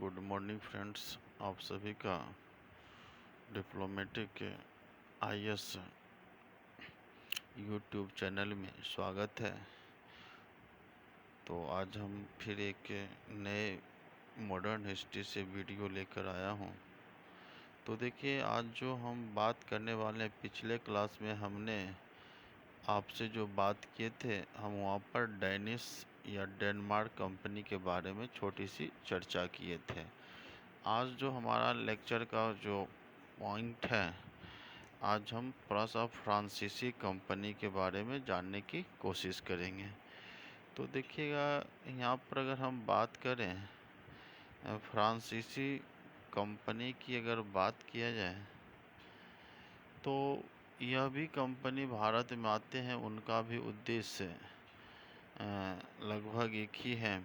Good morning friends. आप सभी का डिप्लोमेटिक आईएएस यूट्यूब चैनल में स्वागत है। तो आज हम फिर एक नए मॉडर्न हिस्ट्री से वीडियो लेकर आया हूँ। तो देखिए, आज जो हम बात करने वाले हैं, पिछले क्लास में हमने आपसे जो बात किए थे, हम वहाँ पर डेनिश या डेनमार्क कंपनी के बारे में छोटी सी चर्चा किए थे। आज जो हमारा लेक्चर का जो पॉइंट है, आज हम थोड़ा सा फ्रांसीसी कंपनी के बारे में जानने की कोशिश करेंगे। तो देखिएगा, यहाँ पर अगर हम बात करें फ्रांसीसी कंपनी की, अगर बात किया जाए तो यह भी कंपनी भारत में आते हैं। उनका भी उद्देश्य लगभग एक ही है।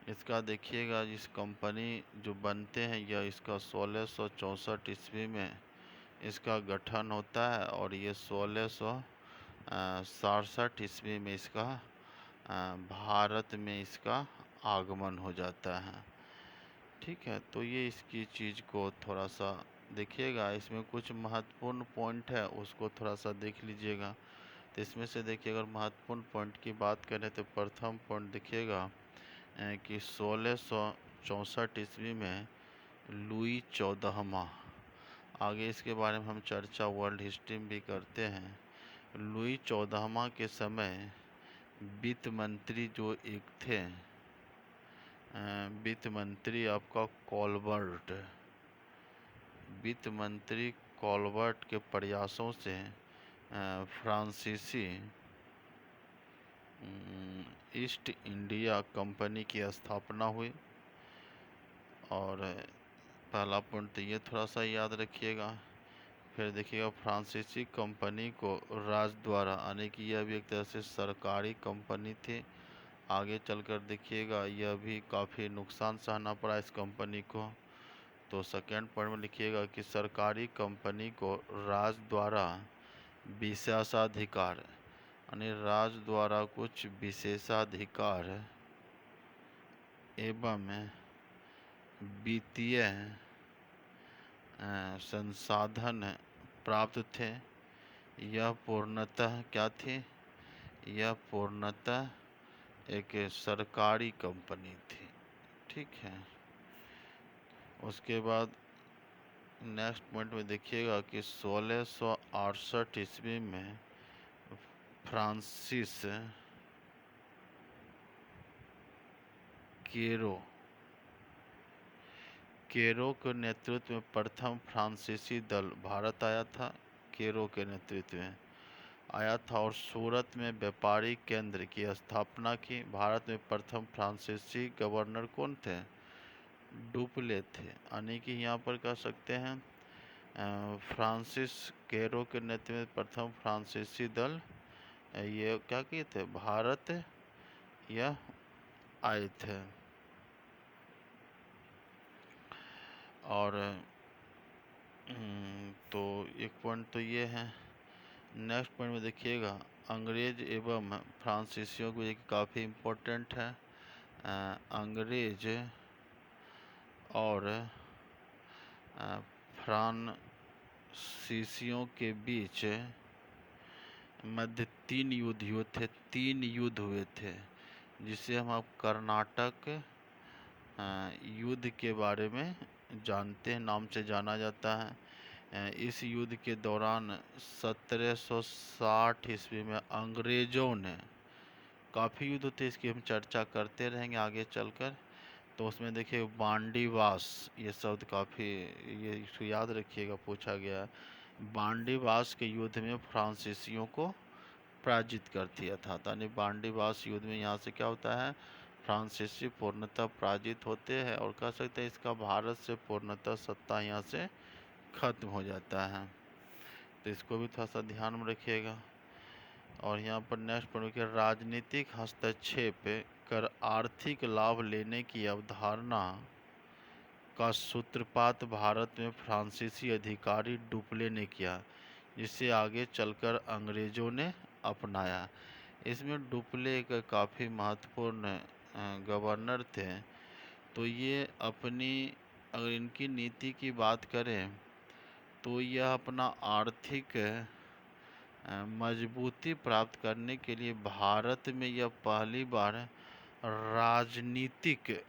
इसका देखिएगा, इस कंपनी जो बनते हैं, यह इसका 1664 ईस्वी में इसका गठन होता है और ये 1667 ईस्वी में इसका भारत में इसका आगमन हो जाता है। ठीक है, तो ये इसकी चीज़ को थोड़ा सा देखिएगा। इसमें कुछ महत्वपूर्ण पॉइंट है, उसको थोड़ा सा देख लीजिएगा। तो इसमें से देखिए, अगर महत्वपूर्ण पॉइंट की बात करें तो प्रथम पॉइंट देखिएगा कि 1664 ईस्वी में लुई 14वां, आगे इसके बारे में हम चर्चा वर्ल्ड हिस्ट्री में भी करते हैं। लुई 14वां के समय वित्त मंत्री जो एक थे, वित्त मंत्री आपका कॉलबर्ट, वित्त मंत्री कॉलबर्ट के प्रयासों से फ्रांसीसी ईस्ट इंडिया कंपनी की स्थापना हुई। और पहला पॉइंट तो ये थोड़ा सा याद रखिएगा। फिर देखिएगा, फ्रांसीसी कंपनी को राजद्वारा, यानी कि यह भी एक तरह से सरकारी कंपनी थी। आगे चलकर देखिएगा, यह भी काफ़ी नुकसान सहना पड़ा इस कंपनी को। तो सेकेंड पॉइंट में लिखिएगा कि सरकारी कंपनी को राज द्वारा विशेषाधिकार, यानी राज द्वारा कुछ विशेषाधिकार एवं वित्तीय संसाधन प्राप्त थे। यह पूर्णतः क्या थी? यह पूर्णतः एक सरकारी कंपनी थी। ठीक है, उसके बाद नेक्स्ट पॉइंट में देखिएगा कि 1668 ईस्वी में फ्रांसिस केरो के नेतृत्व में प्रथम फ्रांसीसी दल भारत आया था। केरो के नेतृत्व में आया था और सूरत में व्यापारिक केंद्र की स्थापना की। भारत में प्रथम फ्रांसीसी गवर्नर कौन थे? डुप्ले थे। यानी कि यहाँ पर कह सकते हैं फ्रांसिस केरो के नेतृत्व में प्रथम फ्रांसीसी दल ये क्या किए थे? भारत यह आए थे। और तो एक पॉइंट तो ये है। नेक्स्ट पॉइंट में देखिएगा, अंग्रेज एवं फ्रांसीसियों को, एक काफ़ी इम्पोर्टेंट है। अंग्रेज और फ्रांसीसियों के बीच मध्य 3 युद्ध हुए थे। 3 युद्ध हुए थे, जिसे हम अब कर्नाटक युद्ध के बारे में जानते हैं, नाम से जाना जाता है। इस युद्ध के दौरान 1760 ईस्वी में अंग्रेजों ने, काफ़ी युद्ध थे, इसकी हम चर्चा करते रहेंगे आगे चलकर। तो उसमें देखिए, बांडीवास, ये शब्द काफ़ी, ये इसको याद रखिएगा, पूछा गया है। बांडीवास के युद्ध में फ्रांसीसियों को पराजित कर दिया था। यानी बांडीवास युद्ध में यहाँ से क्या होता है? फ्रांसीसी पूर्णतः पराजित होते हैं और कह सकते हैं इसका भारत से पूर्णतः सत्ता यहाँ से खत्म हो जाता है। तो इसको भी थोड़ा सा ध्यान में रखिएगा। और यहाँ पर नेक्स्ट पॉइंट के, राजनीतिक हस्तक्षेप कर आर्थिक लाभ लेने की अवधारणा का सूत्रपात भारत में फ्रांसीसी अधिकारी डुप्ले ने किया, जिसे आगे चलकर अंग्रेजों ने अपनाया। इसमें डुप्ले एक काफ़ी महत्वपूर्ण गवर्नर थे। तो ये अपनी, अगर इनकी नीति की बात करें तो यह अपना आर्थिक मजबूती प्राप्त करने के लिए भारत में यह पहली बार राजनीतिक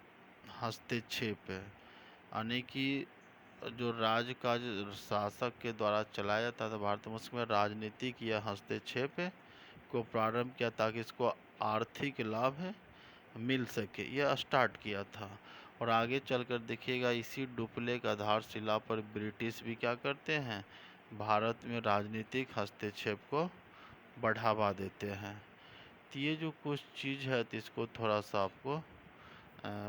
हस्तक्षेप है, यानी कि जो राज्य का जो शासक के द्वारा चलाया जाता था भारत में, उसमें राजनीतिक या हस्तक्षेप को प्रारंभ किया ताकि इसको आर्थिक लाभ मिल सके, यह स्टार्ट किया था। और आगे चलकर देखिएगा इसी डुप्लेक आधारशिला पर ब्रिटिश भी क्या करते हैं, भारत में राजनीतिक हस्तक्षेप को बढ़ावा देते हैं। तो ये जो कुछ चीज़ है तो इसको थोड़ा सा आपको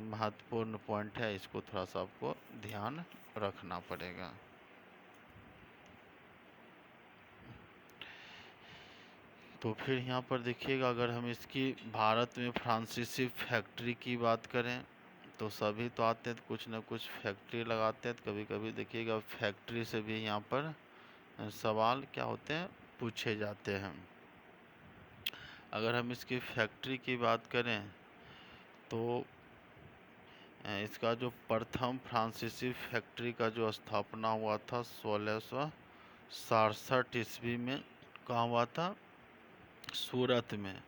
महत्वपूर्ण पॉइंट है, इसको थोड़ा सा आपको ध्यान रखना पड़ेगा। तो फिर यहाँ पर देखिएगा, अगर हम इसकी भारत में फ्रांसीसी फैक्ट्री की बात करें तो सभी तो आते हैं तो कुछ ना कुछ फैक्ट्री लगाते हैं, तो कभी कभी देखिएगा फैक्ट्री से भी यहाँ पर सवाल क्या होते हैं, पूछे जाते हैं। अगर हम इसकी फैक्ट्री की बात करें तो इसका जो प्रथम फ्रांसीसी फैक्ट्री का जो स्थापना हुआ था 1667 ईस्वी में, कहाँ हुआ था, सूरत में।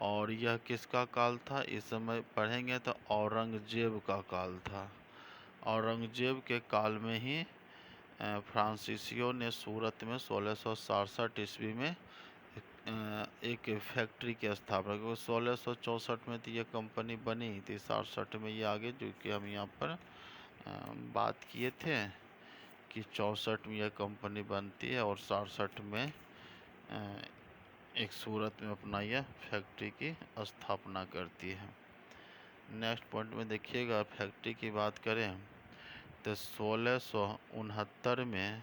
और यह किसका काल था, इस समय पढ़ेंगे तो औरंगजेब का काल था। औरंगजेब के काल में ही फ्रांसीसियों ने सूरत में 1667 ईस्वी में एक फैक्ट्री की स्थापना की। 1664 में तो ये कंपनी बनी थी, 67 में ये आगे, जो कि हम यहाँ पर बात किए थे कि 64 में यह कंपनी बनती है और 67 में एक सूरत में अपना यह फैक्ट्री की स्थापना करती है। नेक्स्ट पॉइंट में देखिएगा, फैक्ट्री की बात करें तो 1669 में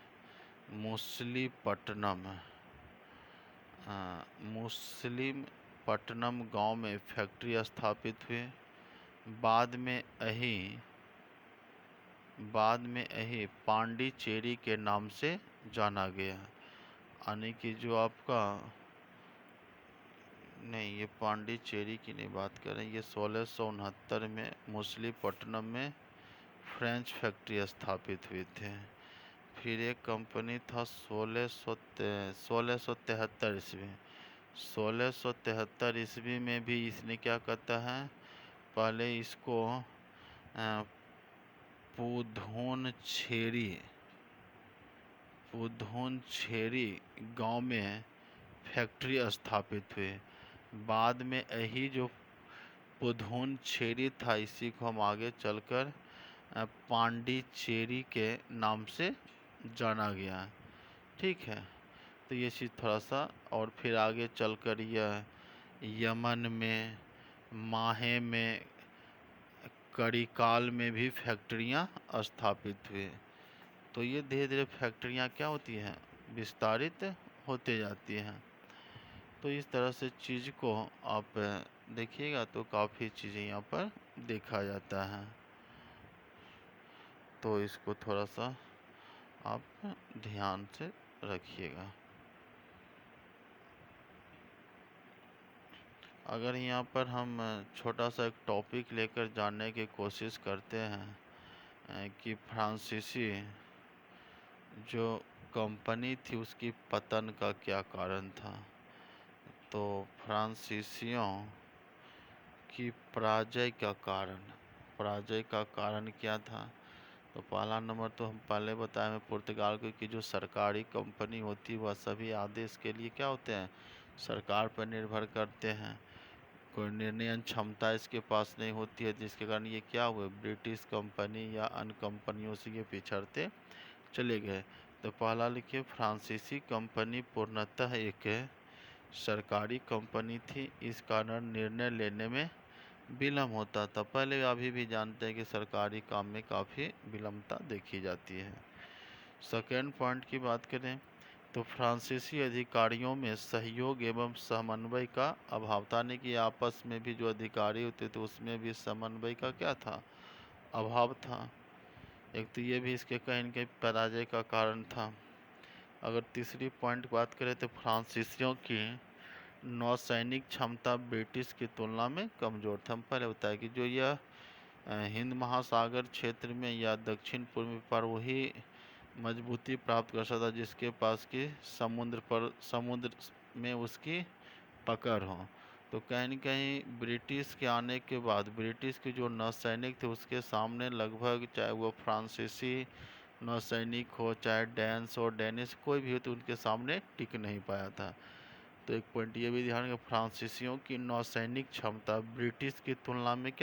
मुस्लिमपट्टनम गांव में फैक्ट्री स्थापित हुई। बाद में यही पांडिचेरी के नाम से जाना गया, यानी कि जो आपका, नहीं ये पांडिचेरी की नहीं बात करें, ये 1669 में मुस्लिमपट्टनम में फ्रेंच फैक्ट्री स्थापित हुई थे। फिर एक कंपनी था 1673 ईस्वी, 1673 ईस्वी में भी इसने क्या कहता है, पहले इसको पुधोनछेरी गांव में फैक्ट्री स्थापित हुई। बाद में यही जो पुधोनछेरी था, इसी को हम आगे चलकर पांडिचेरी के नाम से जाना गया। ठीक है, तो ये चीज़ थोड़ा सा, और फिर आगे चलकर यह यमन में, माहे में, करिकाल में भी फैक्ट्रियाँ स्थापित हुई। तो ये धीरे धीरे फैक्ट्रियाँ क्या होती हैं, विस्तारित होते जाती हैं। तो इस तरह से चीज़ को आप देखिएगा तो काफ़ी चीज़ें यहाँ पर देखा जाता है, तो इसको थोड़ा सा आप ध्यान से रखिएगा। अगर यहाँ पर हम छोटा सा एक टॉपिक लेकर जानने की कोशिश करते हैं कि फ्रांसीसी जो कंपनी थी उसकी पतन का क्या कारण था, तो फ्रांसीसियों की पराजय का कारण क्या था। तो पहला नंबर तो हम पहले बताए हैं, पुर्तगाल की जो सरकारी कंपनी होती है वह सभी आदेश के लिए क्या होते हैं, सरकार पर निर्भर करते हैं। कोई निर्णय क्षमता इसके पास नहीं होती है, जिसके कारण ये क्या हुए, ब्रिटिश कंपनी या अन्य कंपनियों से ये पिछड़ते चले गए। तो पहला लिखिए, फ्रांसीसी कंपनी पूर्णतः एक सरकारी कंपनी थी, इस कारण निर्णय लेने में विलम्ब होता था। पहले अभी भी जानते हैं कि सरकारी काम में काफ़ी विलम्बता देखी जाती है। सेकेंड पॉइंट की बात करें तो फ्रांसीसी अधिकारियों में सहयोग एवं समन्वय का अभाव था, यानी कि आपस में भी जो अधिकारी होते थे उसमें भी समन्वय का क्या था, अभाव था। एक तो ये भी इसके कहीं न कहीं पराजय का कारण था। अगर तीसरी पॉइंट बात करें तो फ्रांसीसियों की नौसैनिक क्षमता ब्रिटिश की तुलना में कमज़ोर था। हम पहले बताया कि जो यह हिंद महासागर क्षेत्र में या दक्षिण पूर्व पर वही मजबूती प्राप्त कर सकता जिसके पास की समुद्र में उसकी पकड़ हो। तो कहीं न कहीं ब्रिटिश के आने के बाद ब्रिटिश के जो नौसैनिक थे उसके सामने लगभग, चाहे वो फ्रांसीसी नौसैनिक हो, चाहे डेन्स और डेनिश कोई भी हो, तो उनके सामने टिक नहीं पाया था। तो एक पॉइंट ये भी ध्यान रखें, फ्रांसीसियों की नौसैनिक क्षमता ब्रिटिश की तुलना में क्या